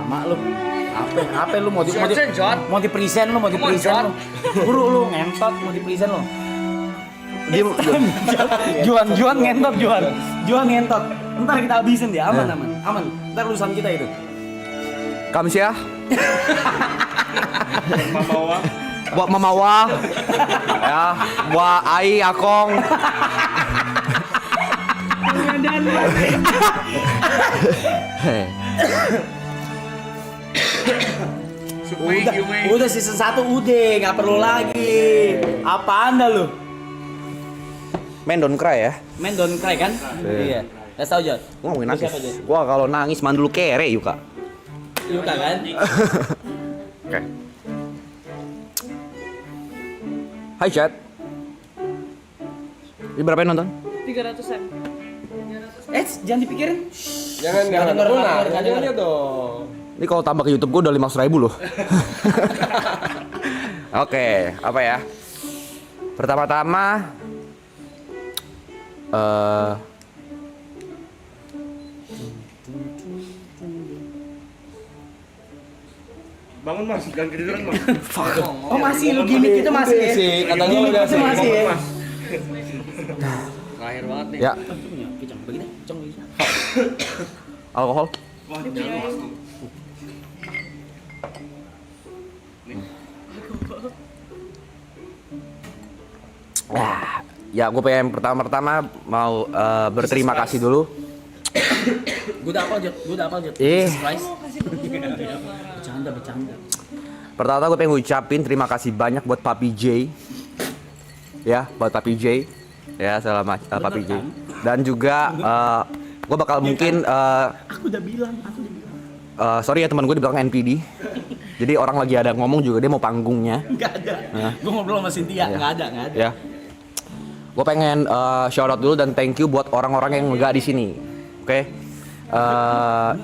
lama lu. Apa lu mau di present lu. Buru lu ngentot mau di present lu. Juan ngentot. Ntar kita habisin dia, aman. Ntar lulusan kita itu. Kamsia. Buat mamawa. Ya, buat ai akong. Udah season 1 udah, nggak perlu lagi. Apaan dah lu? Men don't cry ya. Men don't cry kan? Iya. Gak tau Jod. Gua ngomongin nangis. Gua kalau nangis mandul kere Yuka. Yuka kan? Oke. Hai chat. Ini berapa yang nonton? 300-an. Jangan dipikirin. Jangan dengar dong. Ini kalau tambah ke YouTube gua udah 500.000 loh. Oke, apa ya? Pertama-tama Bangun Mas, jangan ketiduran Mas. Oh masih lu gimmick itu masih ya? Kata lu Gimmick udah itu masih ya? Mas. Terakhir banget nih. ya, Begini, alkohol. Ya, gue pengen pertama-tama mau berterima kasih dulu. Gue udah apa Jod? Surprise. Bercanda. Pertama gue pengen ngucapin terima kasih banyak buat Papi J. Ya, buat Papi J. Ya, selamat Papi J. Dan juga gue bakal mungkin Aku udah bilang. sorry ya teman gue di belakang NPD. Jadi orang lagi ada ngomong juga dia mau panggungnya. Enggak ada. Gue ngobrol sama Cynthia, enggak ada. Ya. Gue pengen shout out dulu dan thank you buat orang-orang yang nggak di sini. Oke.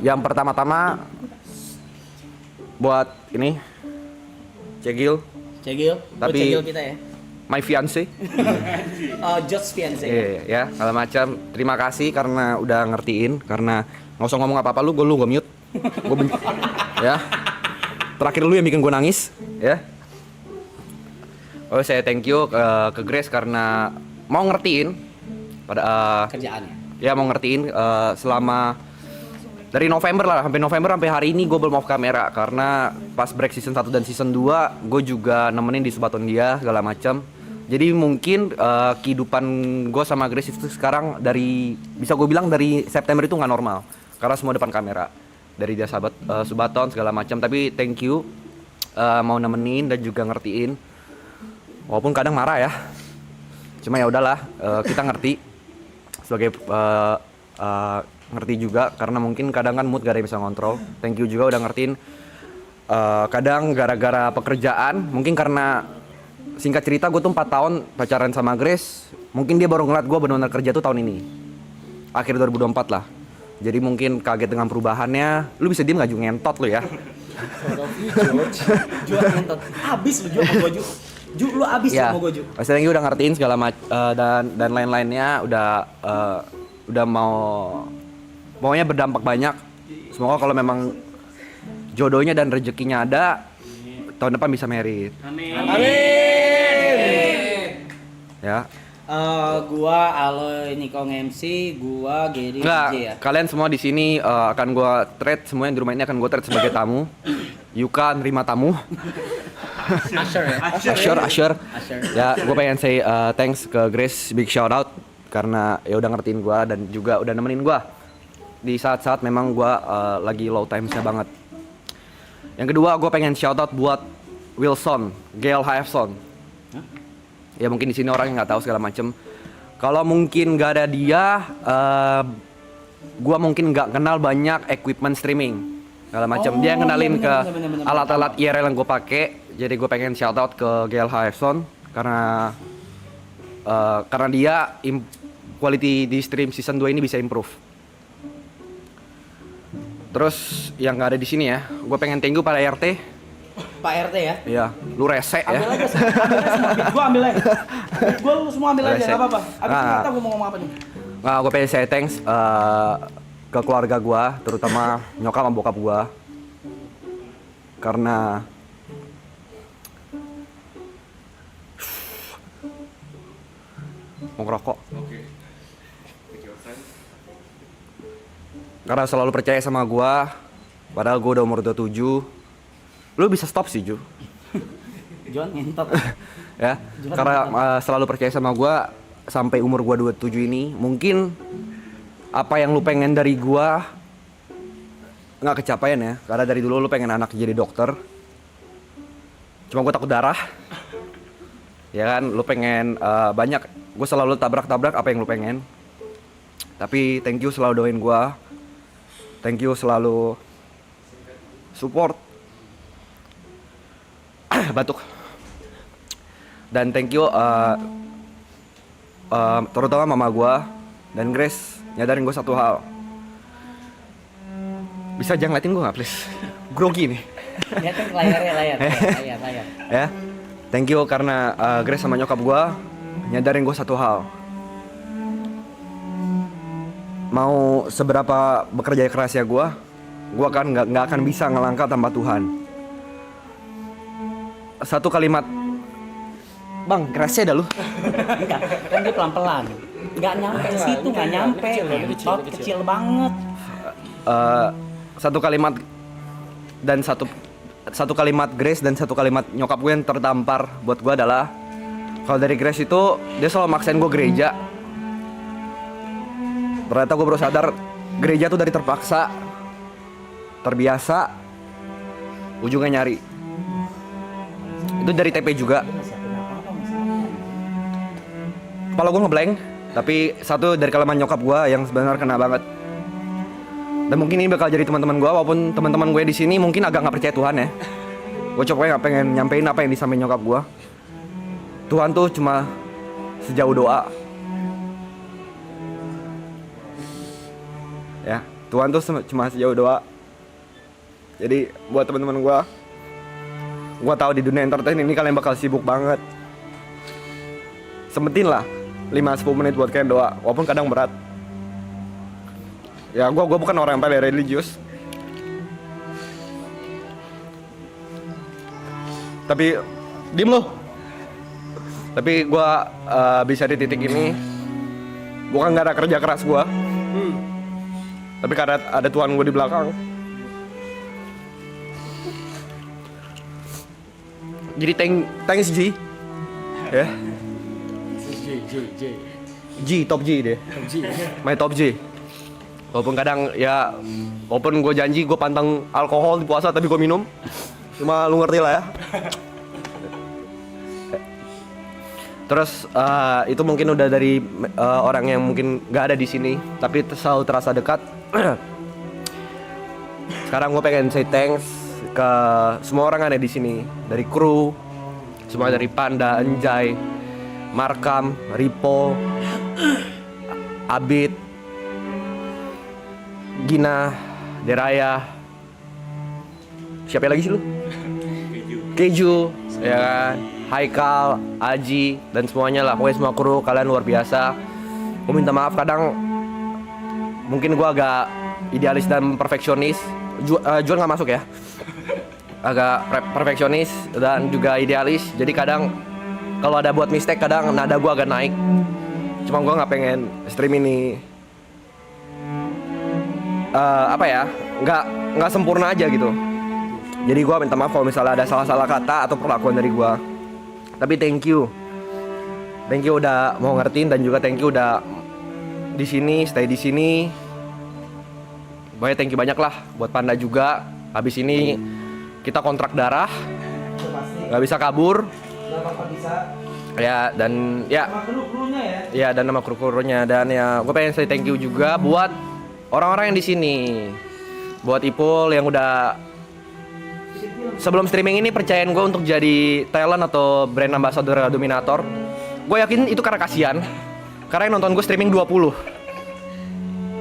Yang pertama-tama buat ini Cegil, tapi Cegil kita ya. my fiance. Just fiance. Iya, ya, segala macam. Terima kasih karena udah ngertiin. Karena nggak usah ngomong apa-apa lu gue mute. Gue benci. Ya. Terakhir lu yang bikin gue nangis, ya. Oh, saya thank you ke Grace karena mau ngertiin pada Kerjaannya. ya mau ngertiin selama dari November lah sampai hari ini gue belum off kamera karena pas break season 1 dan season 2 gue juga nemenin di Subaton dia segala macam. Jadi mungkin kehidupan gue sama Grace itu sekarang bisa gue bilang dari September itu nggak normal karena semua depan kamera dari dia sahabat Subaton segala macam. Tapi thank you mau nemenin dan juga ngertiin walaupun kadang marah ya. Cuma ya udahlah kita ngerti sebagai ngerti juga karena mungkin kadang kan mood gak ada yang bisa ngontrol. Thank you juga udah ngertiin. Kadang gara-gara pekerjaan, mungkin karena singkat cerita gue tuh 4 tahun pacaran sama Grace. Mungkin dia baru ngeliat gue benar-benar kerja tuh tahun ini, akhir 2024 lah. Jadi mungkin kaget dengan perubahannya. Lu bisa diem gak Ju, ngentot lu ya. Jual ngentot. Abis lu Ju sama gue Ju, lu abis Ya, sama gue Ju. Mas Tenggi udah ngertiin segala dan lain-lainnya udah maunya berdampak banyak. Semoga kalau memang jodohnya dan rezekinya ada, tahun depan bisa married. Amin. Ya. Gua Aloy Nikong MC, gua Gary Enggak, DJ ya. kalian semua di sini akan gua treat, semua yang di rumah ini akan gua treat sebagai tamu. Yuka nerima tamu. Usher. Ya, gue pengen say thanks ke Grace, big shout out karena ya udah ngertiin gue dan juga udah nemenin gue di saat-saat memang gue lagi low timesnya banget. Yang kedua gue pengen shout out buat Wilson, Gail Hafson. Ya mungkin di sini orang yang nggak tahu segala macem. Kalau mungkin nggak ada dia, gue mungkin nggak kenal banyak equipment streaming segala macam. Dia kenalin ke alat-alat IRL yang gue pakai. Jadi gue pengen shout out ke Gail Hafson karena dia quality di stream season 2 ini bisa improve. Terus yang nggak ada di sini ya, gue pengen thank you pada RT. Pak RT ya. Iya, lu rese ya. Ambil aja semua. Gua ambil aja. Gua lu semua ambil aja, Rese. enggak apa-apa. Abis itu Nah. nggak tahu gua mau ngomong apa nih. Nah, gue pengen say thanks ke keluarga gue, terutama nyokap sama bokap gue. karena mau ngerokok. Oke. Karena selalu percaya sama gua, padahal gua udah umur 27. Lu bisa stop sih, Ju. John ngentot. Ya, karena selalu percaya sama gua sampai umur gua 27 ini. Mungkin apa yang lu pengen dari gua nggak kecapaian ya, karena dari dulu lu pengen anak jadi dokter. Cuma gua takut darah. Ya kan, lu pengen banyak. Gua selalu tabrak-tabrak apa yang lu pengen. Tapi thank you selalu doain gua. Thank you selalu support. Batuk. Dan thank you terutama mama gua dan Grace nyadarin gua satu hal. Bisa jangan ngeliatin gua nggak please? Grogi nih. Lihatin layar. Ya. Thank you karena Grace sama nyokap gua nyadarin gua satu hal. Mau seberapa bekerja keras ya gua kan nggak akan bisa ngelangkah tanpa Tuhan. Satu kalimat, bang kerasnya dah lu. Enggak, kan dia pelan-pelan. Enggak nyampe situ, enggak nyampe. Ngentot kecil banget. Satu kalimat dan satu kalimat Grace dan satu kalimat nyokap gue yang tertampar buat gue adalah, kalau dari Grace itu dia selalu maksain gue gereja. Ternyata gue baru sadar gereja tuh dari terpaksa, terbiasa, ujungnya nyari. Itu dari TP juga. Kepala gue ngeblank, tapi satu dari kalimat nyokap gue yang sebenarnya kena banget. Dan mungkin ini bakal jadi teman-teman gue, walaupun teman-teman gue di sini mungkin agak nggak percaya Tuhan ya. Gue coba nggak pengen nyampein apa yang disampaikan nyokap gue. Tuhan tuh cuma sejauh doa. Ya, Tuhan tuh cuma sejauh doa. Jadi buat teman-teman gue tahu di dunia entertain ini kalian bakal sibuk banget. Sempetin lah 5-10 menit buat kalian doa, walaupun kadang berat. Ya, gue bukan orang yang paling religius. Tapi diem lo. Tapi gue bisa di titik ini bukan nggak ada kerja keras gue. Tapi karena ada Tuhan gue di belakang. Jadi thanks G. Ya. G, top G deh. My top G. Walaupun kadang ya, walaupun gue janji gue pantang alkohol di puasa tapi gue minum. Cuma lu ngerti lah ya. Terus itu mungkin udah dari orang yang mungkin gak ada di sini, tapi selalu terasa dekat. Sekarang gue pengen say thanks ke semua orang yang ada di sini, dari kru, semua dari Panda, Enjay, Markam, Ripo, Abid, Gina, Deraya, siapa lagi sih lu? Keju, ya kan? Haikal, Aji, dan semuanya lah. Pokoknya semua kru, kalian luar biasa. Gue minta maaf kadang mungkin gue agak idealis dan perfeksionis. Juan gak masuk ya. Agak perfeksionis dan juga idealis. Jadi kadang kalau ada buat mistake, kadang nada gue agak naik. Cuma gue gak pengen stream ini nggak sempurna aja gitu. Jadi gue minta maaf kalau misalnya ada salah-salah kata atau perlakuan dari gue. Tapi thank you udah mau ngertiin, dan juga thank you udah di sini, stay di sini. Banyak thank you banyak lah buat Panda juga. Habis ini kita kontrak darah, nggak bisa kabur. Ya, dan ya, ya, dan nama kru-krunya. Dan ya, gue pengen say thank you juga buat orang-orang yang di sini, buat Ipul yang udah sebelum streaming ini percayain gue untuk jadi talent atau brand ambassador Dominator. Gue yakin itu karena kasihan, karena yang nonton gue streaming 20.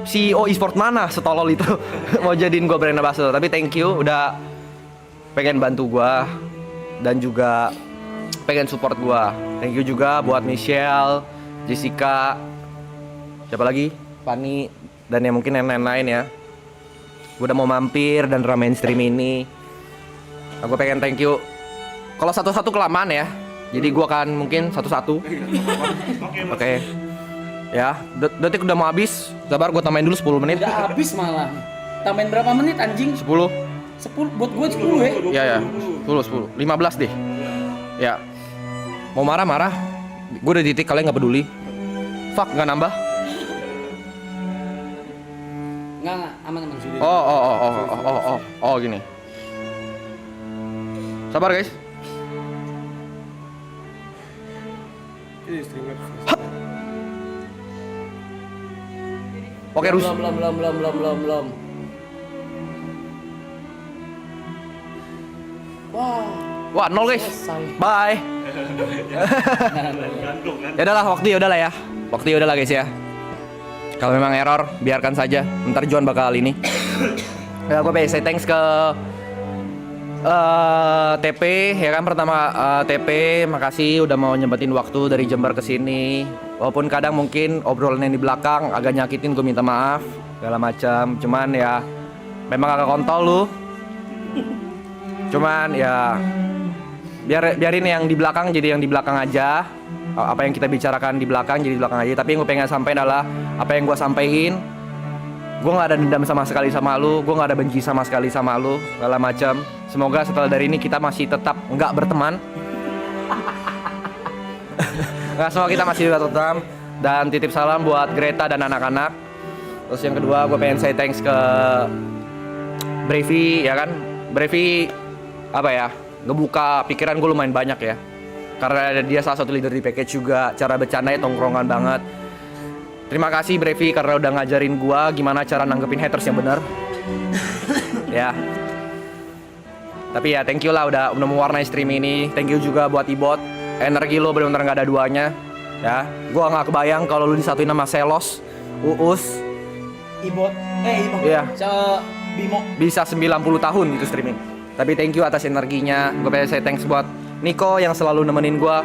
CEO e-sport mana setolol itu mau jadiin gue brand ambassador. Tapi thank you udah pengen bantu gue dan juga pengen support gue. Thank you juga buat Michelle, Jessica, siapa lagi? Fanny, dan yang mungkin yang lain-lain ya. Gue udah mau mampir dan ramein stream ini. Aku pengen thank you. Kalau satu-satu kelamaan ya. Jadi gua akan mungkin satu-satu. Oke. Ya, detik udah mau habis. Sabar gua tambahin dulu 10 menit. Udah habis malah. Tambahin berapa menit anjing? 10. 10 buat gue 10 ya. Ya. 10. 15 deh. Ya. Mau marah-marah. Gue udah di titik kalian nggak peduli. Fuck, nggak nambah. Enggak, aman sudah. Oh, gini. Sabar guys. Oke, Rus. Belum. Wah, 0 guys. Selesai. Bye. Ya udahlah, waktu udahlah ya. Waktu udahlah guys ya. Kalau memang error, biarkan saja. Ntar Juan bakal ini. Ya, gue pengen say thanks ke TP ya kan, pertama TP makasih udah mau nyempetin waktu dari Jember ke sini. Walaupun kadang mungkin obrolan yang di belakang agak nyakitin, gue minta maaf segala macam. Cuman ya memang agak kontol lu. Cuman ya biarin yang di belakang jadi yang di belakang aja. Apa yang kita bicarakan di belakang jadi di belakang aja. Tapi yang gue pengen sampaikan adalah apa yang gue sampaikan. Gue nggak ada dendam sama sekali sama lu, gue nggak ada benci sama sekali sama lu, segala macam. Semoga setelah dari ini kita masih tetap nggak berteman. Nggak, semoga kita masih tetap berteman. Dan titip salam buat Greta dan anak-anak. Terus yang kedua gue pengen say thanks ke Brevi ya kan. Brevi apa ya, ngebuka pikiran gue lumayan banyak ya. Karena dia salah satu leader di package juga, cara bercandanya tongkrongan banget. Terima kasih Brevi karena udah ngajarin gua gimana cara nanggepin haters yang benar. Ya. Tapi ya thank you lah udah mewarnai stream ini. Thank you juga buat Ibot. Energi lo benar-benar nggak ada duanya. Ya. Gua nggak kebayang kalau lu disatuin sama Selos, Uus, Ibot. Iya. Bimo. Bisa 90 tahun gitu streaming. Tapi thank you atas energinya. Gue pengen say thanks buat Niko yang selalu nemenin gua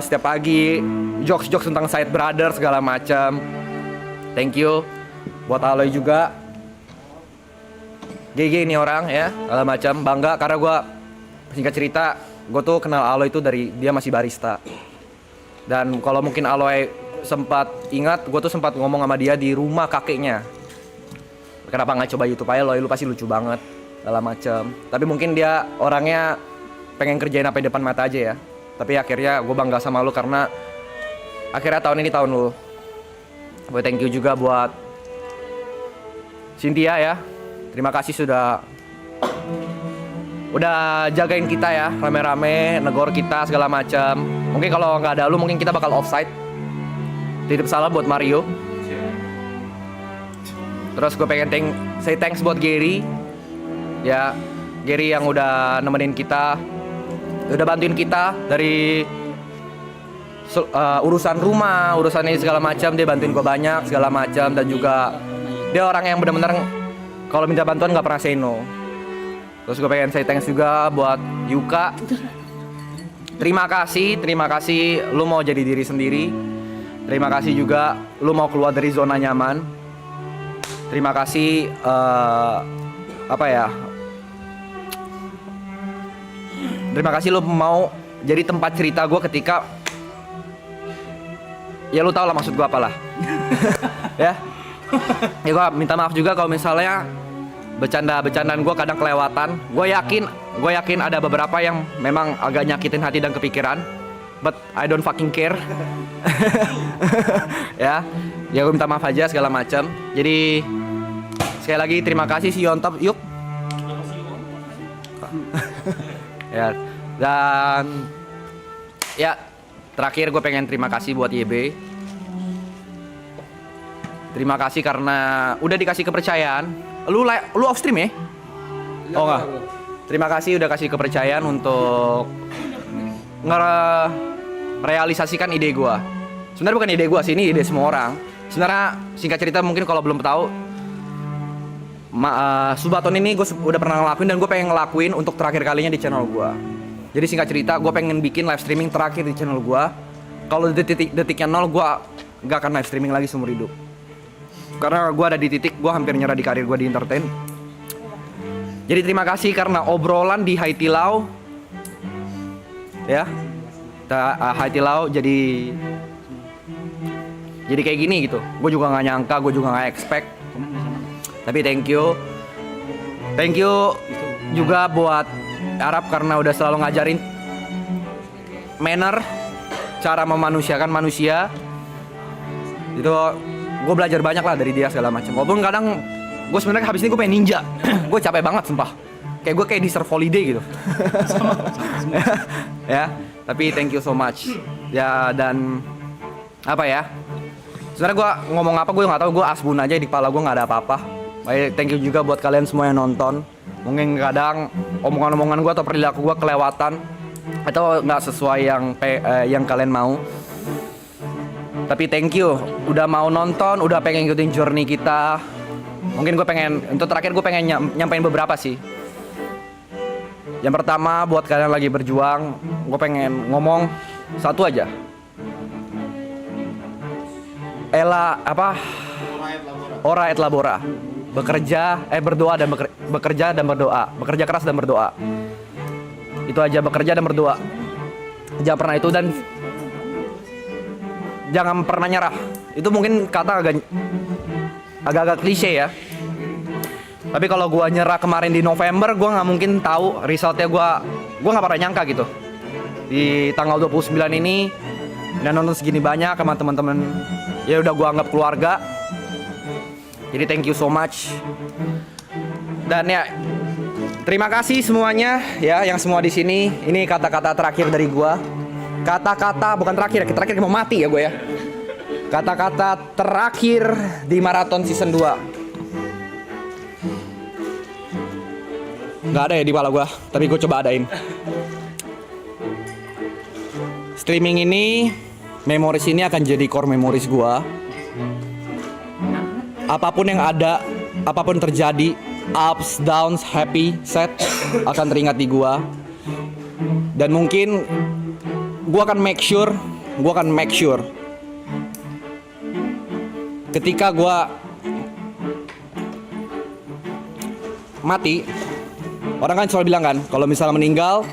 setiap pagi, jokes tentang Side Brother segala macam. Thank you buat Aloy juga. GG ini orang ya, segala macam. Bangga karena gue singkat cerita, gue tuh kenal Aloy itu dari dia masih barista. Dan kalau mungkin Aloy sempat ingat, gue tuh sempat ngomong sama dia di rumah kakeknya. Kenapa nggak coba YouTube aja, Aloy, lu pasti lucu banget, segala macam. Tapi mungkin dia orangnya pengen kerjain apa di depan mata aja ya. Tapi akhirnya gue bangga sama lu karena akhirnya tahun ini tahun lu. Gue thank you juga buat Cynthia ya. Terima kasih udah jagain kita ya, rame-rame, negor kita segala macam. Mungkin kalau nggak ada lu mungkin kita bakal offside. Titip salam buat Mario. Terus gue pengen say thanks buat Gary. Ya, Gary yang udah nemenin kita, udah bantuin kita dari urusan rumah, urusan ini segala macam. Dia bantuin gue banyak segala macam. Dan juga dia orang yang benar-benar kalau minta bantuan nggak pernah say no. Terus gue pengen say thanks juga buat Yuka. Terima kasih lu mau jadi diri sendiri. Terima kasih juga lu mau keluar dari zona nyaman. Terima kasih terima kasih lu mau jadi tempat cerita gue ketika ya lu tau lah maksud gue apalah. Ya gue minta maaf juga kalau misalnya bercandaan gue kadang kelewatan. Gue yakin ada beberapa yang memang agak nyakitin hati dan kepikiran, but I don't fucking care. ya gue minta maaf aja segala macam. Jadi sekali lagi terima kasih, see you on top, yuk. Ya, dan ya terakhir gue pengen terima kasih buat YB. Terima kasih karena udah dikasih kepercayaan. Lu off stream ya? Oh enggak. Terima kasih udah kasih kepercayaan untuk merealisasikan ide gue. Sebenarnya bukan ide gue sih, ini ide semua orang. Sebenarnya singkat cerita mungkin kalau belum tahu, Subaton ini gue udah pernah ngelakuin dan gue pengen ngelakuin untuk terakhir kalinya di channel gue. Jadi singkat cerita gue pengen bikin live streaming terakhir di channel gue. Kalau detiknya 0 gue gak akan live streaming lagi seumur hidup. Karena gue ada di titik gue hampir nyerah di karir gue di entertain. Jadi terima kasih karena obrolan di Haitilau ya. Haitilau jadi kayak gini gitu. Gue juga nggak nyangka, gue juga nggak expect. Tapi thank you juga buat Arab karena udah selalu ngajarin manner, cara memanusiakan manusia. Itu gue belajar banyak lah dari dia segala macam. Walaupun kadang gue sebenarnya habis ini gue pengen ninja. Gue capek banget sumpah. Kayak gue kayak di surf holiday gitu. Ya, tapi thank you so much. Ya, dan apa ya? Sebenarnya gue ngomong apa gue nggak tahu, gue asbun aja di kepala gue nggak ada apa-apa. Baik, thank you juga buat kalian semua yang nonton. Mungkin kadang omongan-omongan gue atau perilaku gue kelewatan atau nggak sesuai yang kalian mau. Tapi thank you udah mau nonton, udah pengen ikutin journey kita. Mungkin gue pengen, untuk terakhir gue pengen nyampein beberapa sih. Yang pertama buat kalian lagi berjuang, gue pengen ngomong satu aja. Ora et labora. Berdoa dan bekerja dan berdoa. Bekerja keras dan berdoa. Itu aja, bekerja dan berdoa. Jangan pernah itu, dan jangan pernah nyerah. Itu mungkin kata agak-agak klise ya. Tapi kalau gua nyerah kemarin di November, gua nggak mungkin tahu resultnya. Gua nggak pernah nyangka gitu. Di tanggal 29 ini dan nonton segini banyak sama teman-teman, ya udah gua anggap keluarga. Jadi thank you so much. Dan ya terima kasih semuanya ya, yang semua di sini. Ini kata-kata terakhir dari gua. Kata-kata bukan terakhir mau mati ya gue ya. Kata-kata terakhir di maraton season 2. Nggak ada ya di kepala gue, tapi gue coba adain. Streaming ini, memories ini akan jadi core memories gue. Apapun yang ada, apapun terjadi, ups, downs, happy, sad, akan teringat di gue. Dan mungkin gue akan make sure ketika gue mati, orang kan selalu bilang kan, kalau misalnya meninggal,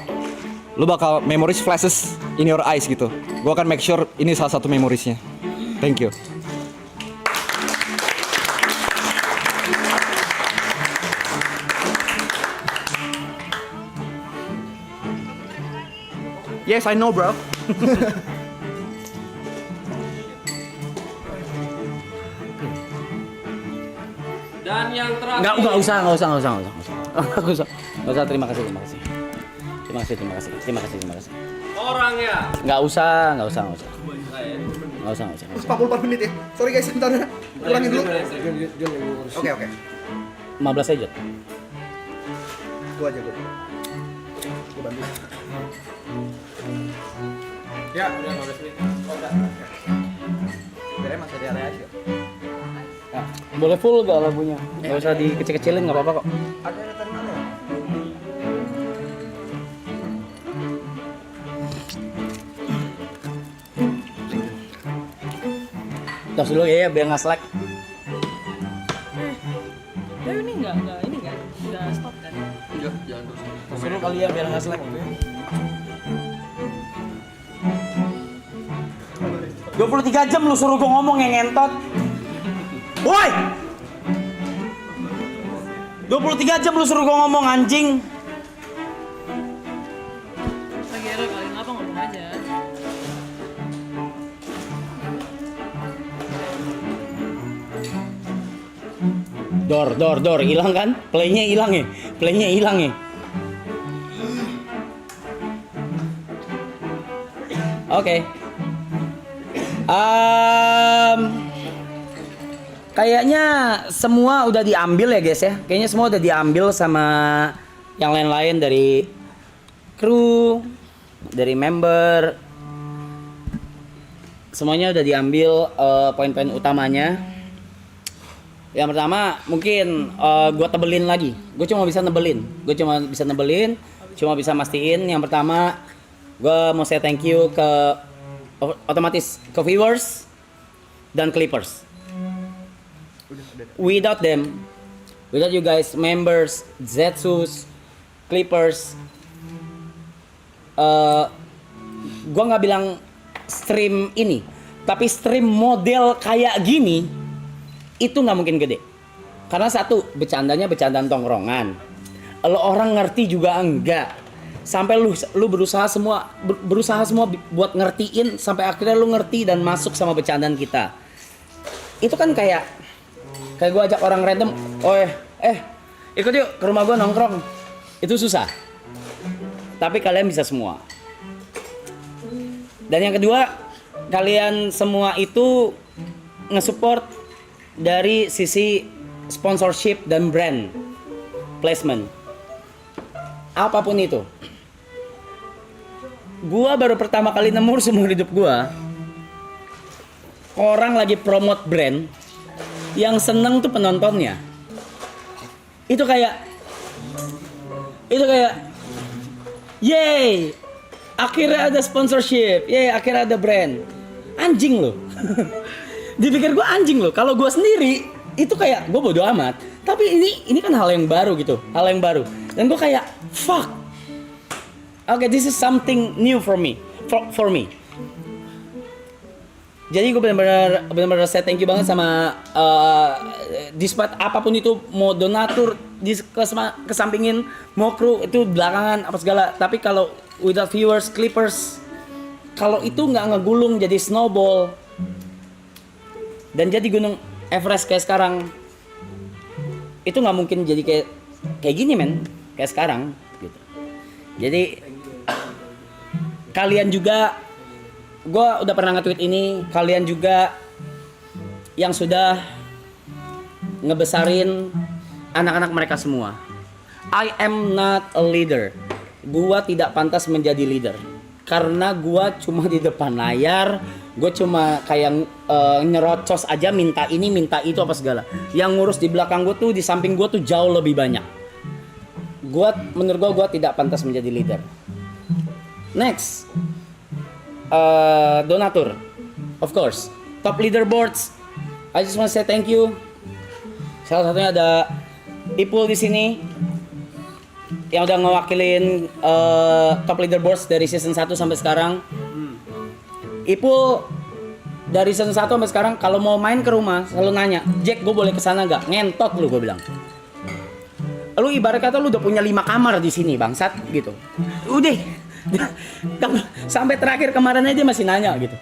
lu bakal memories flashes in your eyes gitu. Gue akan make sure ini salah satu memoriesnya. Thank you. Yes, I know, bro. Dan yang terakhir. Nggak usah. Terima kasih. Orangnya. Nggak usah. 44 menit ya. Sorry guys, bentar ya. Kurangin dulu. Oke. 15 aja. Gua aja. Gua bantu. Ya, udah 15 menit. Biar masih ada area. Ya, boleh full gak lagunya? Nggak usah dikecil-kecilin, nggak apa-apa kok. Ada terminal ya? Tos dulu ya, biar nggak slack. Ini enggak, udah stop kan? Tos dulu kali ya, biar nggak slack. 23 jam lu suruh gua ngomong yang ngentot. Woi! 23 jam lu suruh gua ngomong, anjing. Lagi ada kali ngapa ngomong aja. Dor, hilang kan? Playnya hilang ya? Oke. Kayaknya semua udah diambil ya guys ya. Kayaknya semua udah diambil sama yang lain-lain, dari kru, dari member. Semuanya udah diambil poin-poin utamanya. Yang pertama mungkin gue tebelin lagi. Gue cuma bisa nebelin, cuma bisa mastiin. Yang pertama gue mau say thank you ke otomatis ke viewers dan clippers. Without them Without you guys, members, Zetsus, Clippers, gua nggak bilang stream ini, tapi stream model kayak gini itu nggak mungkin gede. Karena satu, bercandanya bercandaan tongkrongan. Lo orang ngerti juga enggak. Sampai lu berusaha semua buat ngertiin sampai akhirnya lu ngerti dan masuk sama bercandaan kita. Itu kan kayak gue ajak orang random, ikut yuk ke rumah gue nongkrong. Itu susah. Tapi kalian bisa semua. Dan yang kedua, kalian semua itu nge-support dari sisi sponsorship dan brand placement. Apapun itu. Gua baru pertama kali nemu seumur hidup gua orang lagi promote brand yang seneng tuh penontonnya. Itu kayak yay, akhirnya ada sponsorship, yay, akhirnya ada brand. Anjing loh. Dipikir gua anjing loh. Kalau gua sendiri itu kayak gua bodo amat. Tapi ini kan hal yang baru gitu, hal yang baru. Dan gua kayak fuck. Okay, this is something new for me. Jadi gue benar-benar saya thank you banget sama despite apapun itu, mau donatur kesampingin, mau kru itu belakangan apa segala. Tapi kalau without viewers, Clippers, kalau itu nggak ngegulung jadi snowball dan jadi gunung Everest kayak sekarang, itu nggak mungkin jadi kayak gini men, kayak sekarang gitu. Jadi kalian juga, gue udah pernah nge-tweet ini, kalian juga yang sudah ngebesarin anak-anak mereka semua. I am not a leader. Gua tidak pantas menjadi leader. Karena gua cuma di depan layar, gua cuma kayak nyerocos aja, minta ini, minta itu apa segala. Yang ngurus di belakang gua tuh, di samping gua tuh jauh lebih banyak. Menurut gua tidak pantas menjadi leader. Next, donatur, of course, top leaderboards. I just want to say thank you. Salah satunya ada Ipul di sini yang udah ngewakilin top leaderboards dari season 1 sampai sekarang. Ipul dari season 1 sampai sekarang kalau mau main ke rumah selalu nanya, "Jack, gue boleh kesana nggak?" Ngentot lu, gue bilang. Lu ibarat kata lu udah punya 5 kamar di sini, bangsat gitu. Udah. Sampai terakhir kemarin aja masih nanya gitu.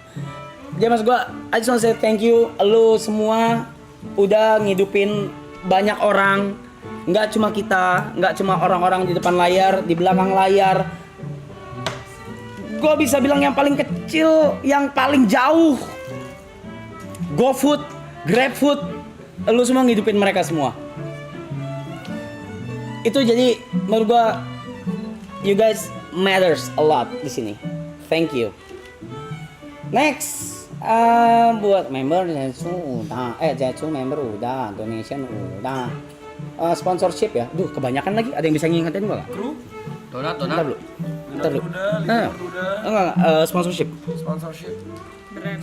Dia mas gue, I just want to say thank you. Lu semua udah ngidupin banyak orang. Nggak cuma kita, nggak cuma orang-orang di depan layar, di belakang layar. Gue bisa bilang yang paling kecil, yang paling jauh, GoFood, GrabFood, lu semua ngidupin mereka semua. Itu jadi menurut gue, you guys matters a lot di sini. Thank you. Next, buat member Zetsu member udah, donation udah, sponsorship ya. Duh, kebanyakan lagi. Ada yang bisa ngingetin gua nggak? Kru, donat. Ntar dulu. Enggak, sponsorship. Brand.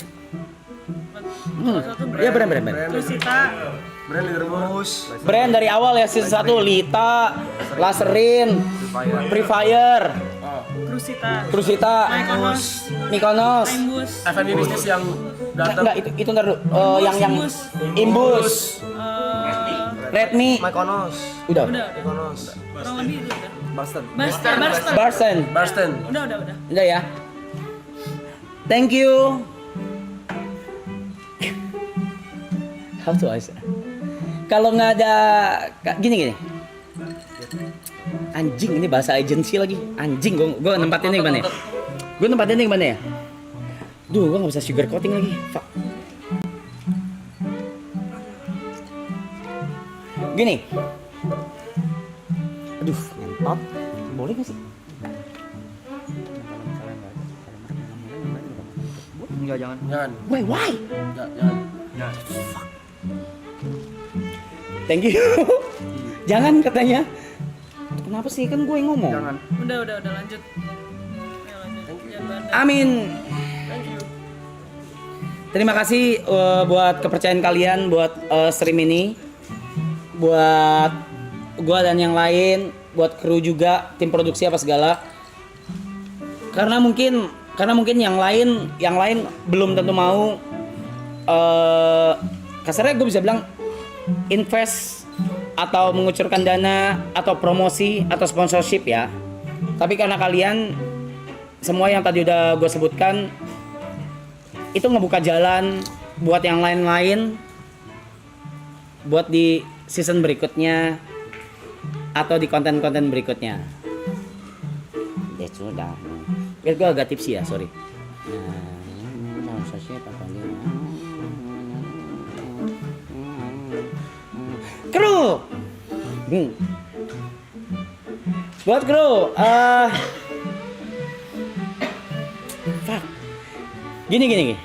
Iya brand. Lusita. Brand leaderboard. Brand dari awal ya, season 1 Lita, Laserin, Free Fire, Krusita, Mykonos, F&B bisnis yang datang. Enggak, itu ntar dulu. Yang Imbus, Redmi, Mykonos. udah. Kurang lebih itu udah. Barsten. Udah ya. Thank you. How to I say? Kalau nggak ada gini. Anjing, ini bahasa agensi lagi. Anjing, gue nempatinnya gimana ya? Duh, gue nggak bisa sugar coating lagi. Fuck. Gini. Aduh, ngentot. Boleh nggak sih? Enggak, jangan. Why? Jangan. Fuck. Thank you. Jangan katanya. Kenapa sih, kan gue yang ngomong? Jangan. Udah lanjut. Ayo lanjut. Jangan bandel. Amin. Terima kasih buat kepercayaan kalian buat stream ini. buat gua dan yang lain, buat kru juga, tim produksi apa segala. Karena mungkin yang lain belum tentu mau kasarnya gue bisa bilang invest atau mengucurkan dana atau promosi atau sponsorship ya. Tapi karena kalian semua yang tadi udah gue sebutkan itu ngebuka jalan buat yang lain-lain buat di season berikutnya atau di konten-konten berikutnya. Ya sudah. Gue agak tipsy ya, sorry. Kru. Buat kru, fuck. Gini.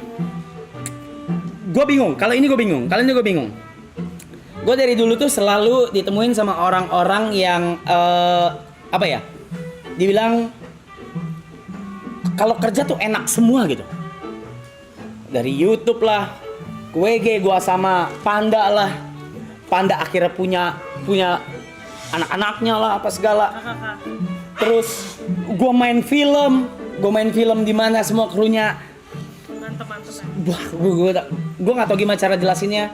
Gue bingung. Kali ini gue bingung. Gue dari dulu tuh selalu ditemuin sama orang-orang yang apa ya? Dibilang kalau kerja tuh enak semua gitu. Dari YouTube lah, WG gua sama Panda lah. Panda akhirnya punya anak-anaknya lah apa segala. Terus gua main film di mana semua krunya Mantep. wah, gue nggak tahu gimana cara jelasinnya.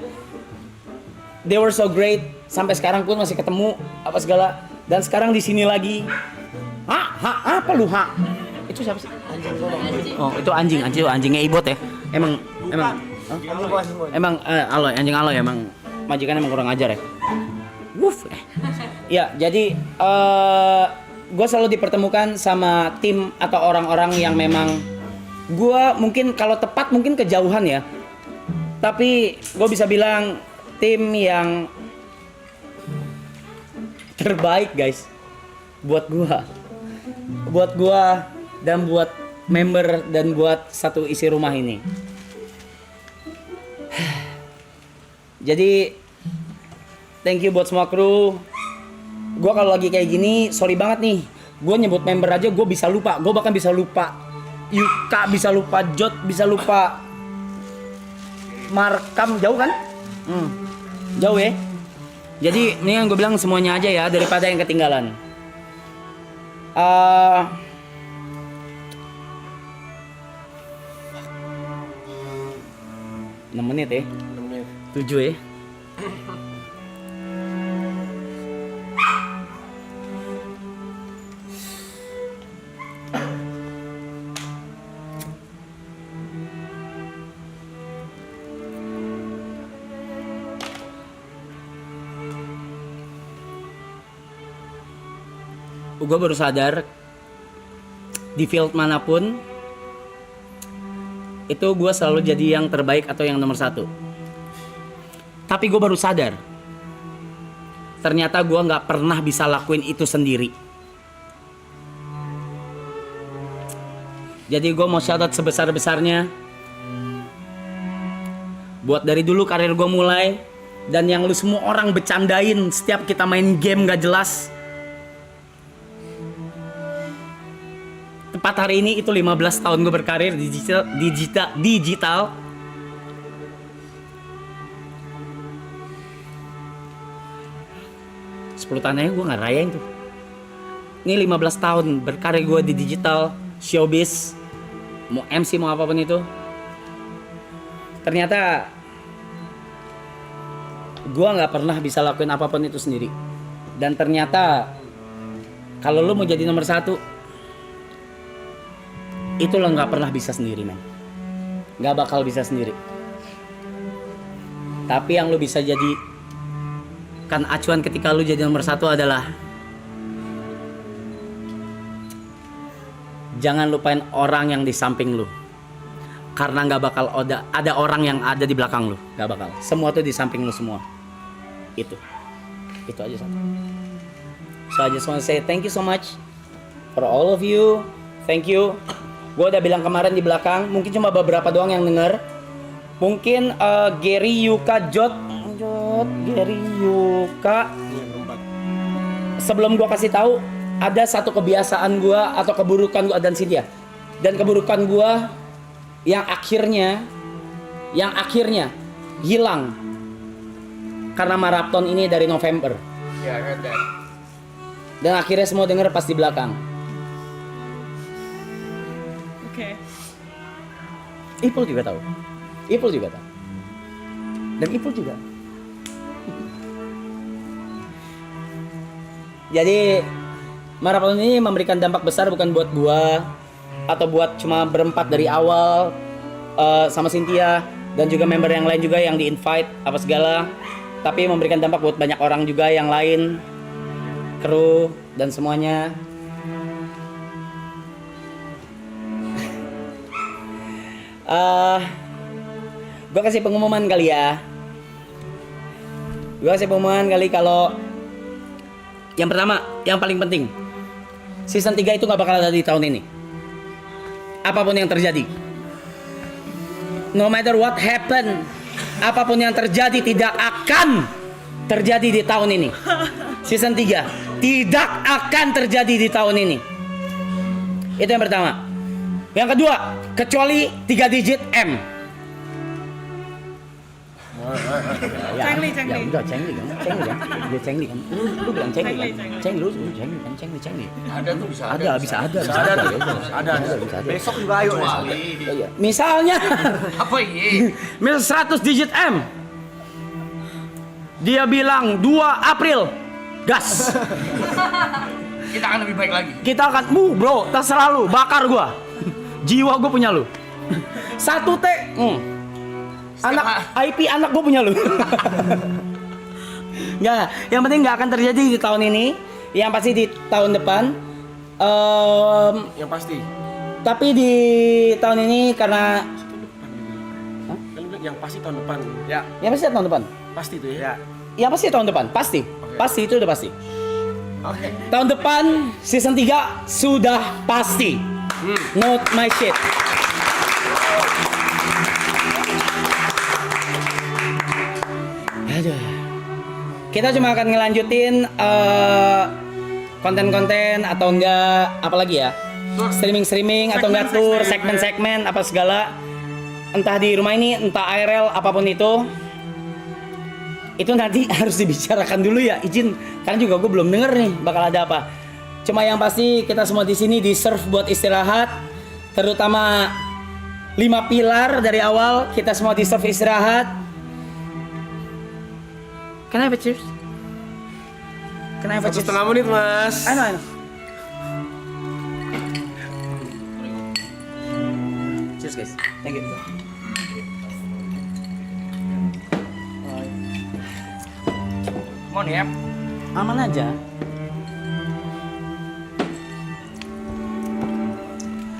They were so great, sampai sekarang pun masih ketemu apa segala. Dan sekarang di sini lagi. Apa lu Itu siapa sih? Oh, itu anjingnya Ibot ya. Aloy, anjing Aloy emang majikan emang kurang ajar ya. Wuf. Ya, jadi gue selalu dipertemukan sama tim atau orang-orang yang memang gue mungkin kalau tepat mungkin kejauhan ya. Tapi gue bisa bilang tim yang terbaik guys buat gua dan buat member dan buat satu isi rumah ini. Jadi thank you buat semua kru. Gua kalau lagi kayak gini sorry banget nih, gua nyebut member aja gua bisa lupa. Gua bahkan bisa lupa Yuka, bisa lupa Jot, bisa lupa Markam. Jauh kan? Jauh ya. Jadi ini yang gue bilang semuanya aja ya daripada yang ketinggalan. 6 menit ya. 7 ya. Gue baru sadar di field manapun itu gue selalu jadi yang terbaik atau yang nomor 1. Tapi gue baru sadar ternyata gue nggak pernah bisa lakuin itu sendiri. Jadi gue mau shout out sebesar-besarnya buat dari dulu karir gue mulai dan yang lu semua orang bercandain setiap kita main game gak jelas. Tepat hari ini itu 15 tahun gue berkarir digital. 10 tahun aja gue gak rayain tuh. Ini 15 tahun berkarir gue di digital, showbiz, mau MC mau apapun itu. Ternyata gue gak pernah bisa lakuin apapun itu sendiri. Dan ternyata kalau lu mau jadi nomor 1, itu lo nggak pernah bisa sendiri men, nggak bakal bisa sendiri. Tapi yang lo bisa jadi kan acuan ketika lo jadi nomor 1 adalah jangan lupain orang yang di samping lo, karena nggak bakal ada orang yang ada di belakang lo, nggak bakal. Semua tuh di samping lo semua. Itu aja satu. So I just want to say thank you so much for all of you. Thank you. Gue udah bilang kemarin di belakang, mungkin cuma beberapa doang yang denger. Mungkin Gary, Yuka, Jot, Gary, Yuka. Sebelum gue kasih tahu, ada satu kebiasaan gue atau keburukan gue dan Cynthia. Dan keburukan gue yang akhirnya hilang karena maraton ini dari November. Ya, kan that. Dan akhirnya semua denger pas di belakang. Oke. Ipul juga tahu. Ipul juga tahu. Dan Ipul juga. Jadi maraton ini memberikan dampak besar bukan buat gua atau buat cuma berempat dari awal sama Cynthia dan juga member yang lain juga yang di-invite apa segala, tapi memberikan dampak buat banyak orang juga yang lain, kru dan semuanya. Gua kasih pengumuman kali ya. Gua kasih pengumuman kali kalau yang pertama, yang paling penting, season 3 itu gak bakal ada di tahun ini. Apapun yang terjadi, no matter what happen, apapun yang terjadi tidak akan terjadi di tahun ini. Season 3 tidak akan terjadi di tahun ini. Itu yang pertama. Yang kedua, kecuali 3 digit M. Cengli. Ya udah cengli kan. Dia cengli kan. Lu bilang cengli kan. Cengli lu cengli kan, cengli. Ada tuh bisa Bisa ada. Bisa ada. Besok juga ayo. Iya. Misalnya Apa ini? misal 100 digit M. Dia bilang 2 April. Gas. Kita akan lebih baik lagi. Kita akan bro, terserah lu, bakar gua. Jiwa gua punya lu. 1T. Anak IP anak gue punya lu. Nggak, yang penting nggak akan terjadi di tahun ini. Yang pasti di tahun depan. Yang pasti. Tapi di tahun ini karena Kan lu bilang yang pasti tahun depan. Ya. yang pasti tahun depan. Pasti tuh ya. Yang pasti tahun depan, pasti. Pasti itu udah pasti. Oke. Tahun depan season 3 sudah pasti. Not my shit. Aduh. Kita cuma akan ngelanjutin konten-konten atau enggak apalagi ya, streaming atau enggak tour, segmen-segmen apa segala, entah di rumah ini entah IRL apapun itu nanti harus dibicarakan dulu ya, izin karena juga gue belum denger nih bakal ada apa. Cuma yang pasti kita semua di sini deserve buat istirahat, terutama 5 pilar dari awal kita semua deserve istirahat. Can I have a cheers? Can I have a cheers? 1,5 menit, Mas. I know. Cheers guys. Thank you. Come on ya. Aman aja.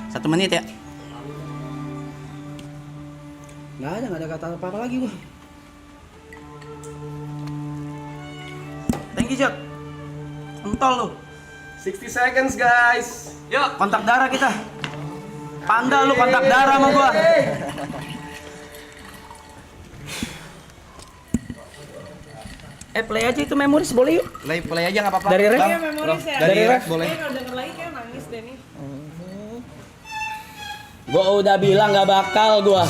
Satu menit ya. Nggak ada kata apa-apa lagi gua. Thank you, Jok. Entol lu. 60 seconds, guys. Yuk, kontak darah kita. Panda lu kontak darah sama gua. Play aja itu memoris boleh yuk. Play aja nggak apa-apa. Dari ref. Iya, memoris ya. Dari ref boleh. Kalau denger lagi kayak nangis deh nih. Gua udah bilang gak bakal gua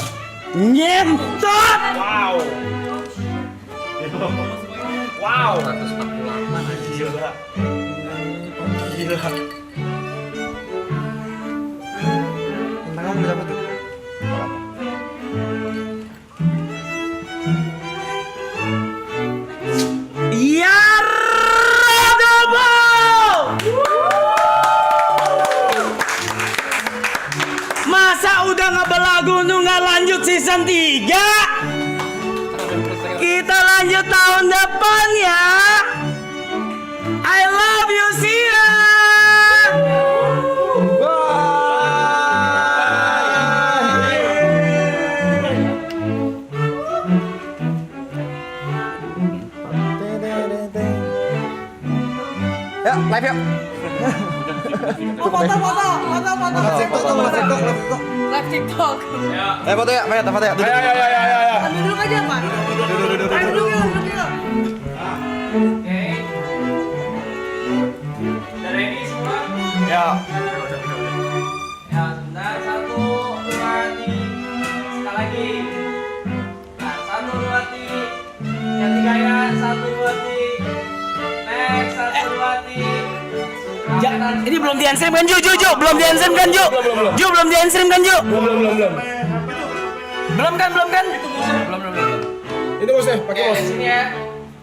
nyentot. Wow. Tangan udah dapat tuh. Ya Rodobo! Masa udah ngebelagu nggak lanjut season 3? Kita lanjut tahun depan ya. I love you, Sia. Ya, live yuk. Oh, foto. Live TikTok. Foto ya, foto ya. Ambil dulu aja, Pak. Ayo duduk yuk. Oke. Udah ready semua? Ya. Ya, sebentar. 1, 2, 3. Sekali lagi. Nah, 1, 2, 3. Yang 3 ya. Ini belum di stream kan Ju? Belum di stream kan Ju? Ju belum di stream kan Ju? Belum kan? Belum. Itu bosnya, pakai Oke, bos. di sini ya.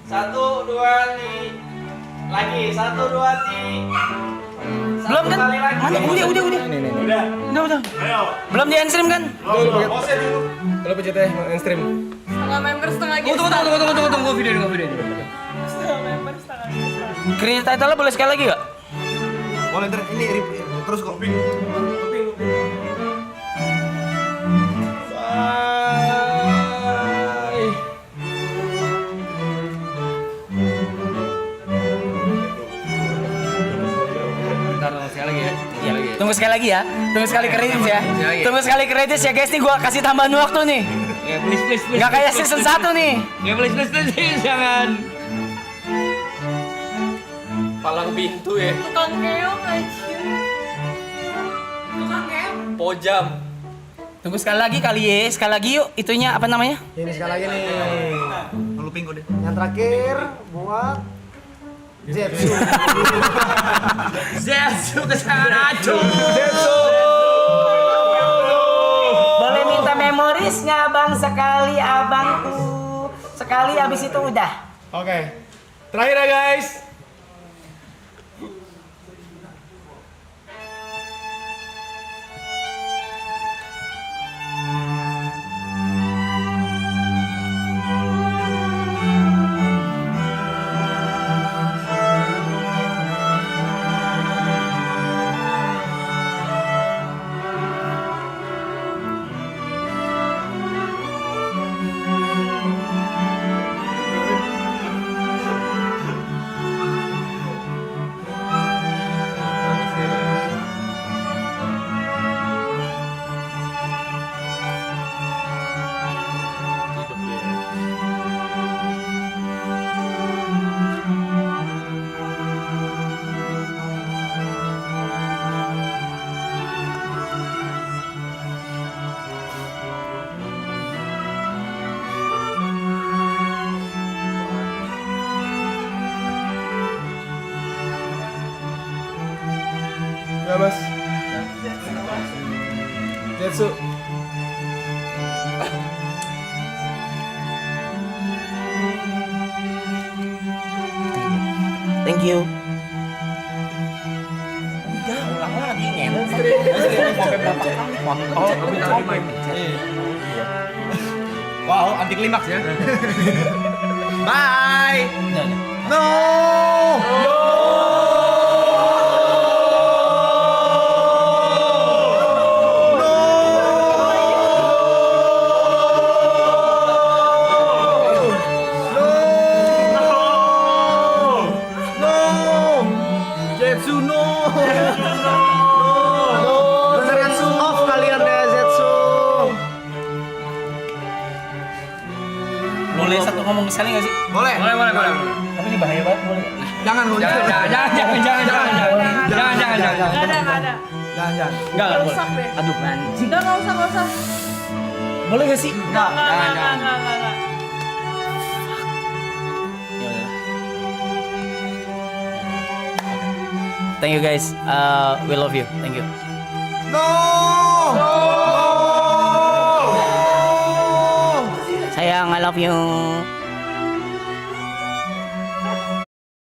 1, 2, 3. Lagi 1, 2, 3. Belum kan? Kali lagi. Mana? Udah. Udah. Belum di stream kan? Kalau pencetnya mainstream. Setengah member setengah guest. Tunggu video ini. Setengah member setengah guest. Create title-nya boleh sekali lagi gak? Boleh ini terus kok. Tunggu sekali lagi ya. Tunggu sekali kredit ya. Tunggu sekali kredit ya guys nih, gua kasih tambahan waktu nih. Ya please. Gak kayak season 1 nih. Ya please jangan. Palang pintu ya. Tukang keong aja. Tukang keong. Pojam. Tunggu sekali lagi kali ya. Sekali lagi yuk. Itunya apa namanya? Ini sekali lagi nih. Ngelupin kode. Yang terakhir buat Zetsu. Zetsu kesangan acuh. Boleh minta memorisnya bang sekali abangku. Sekali habis itu udah. Oke. Terakhir ya guys. Ya mas. Zetsu. Thank you. Udah ulang lagi ngentot. Wow, anti klimaks ya. Bye. No. Boleh satu ngomong sekali nggak sih? Boleh. Tapi ini bahaya banget boleh. Jangan. Nggak ada. Enggak boleh. Rusak deh. Aduh anjing. Nggak usah. Boleh nggak sih? Nggak. Ya udah. Thank you guys. We love you. Thank you. Sayang, I love you.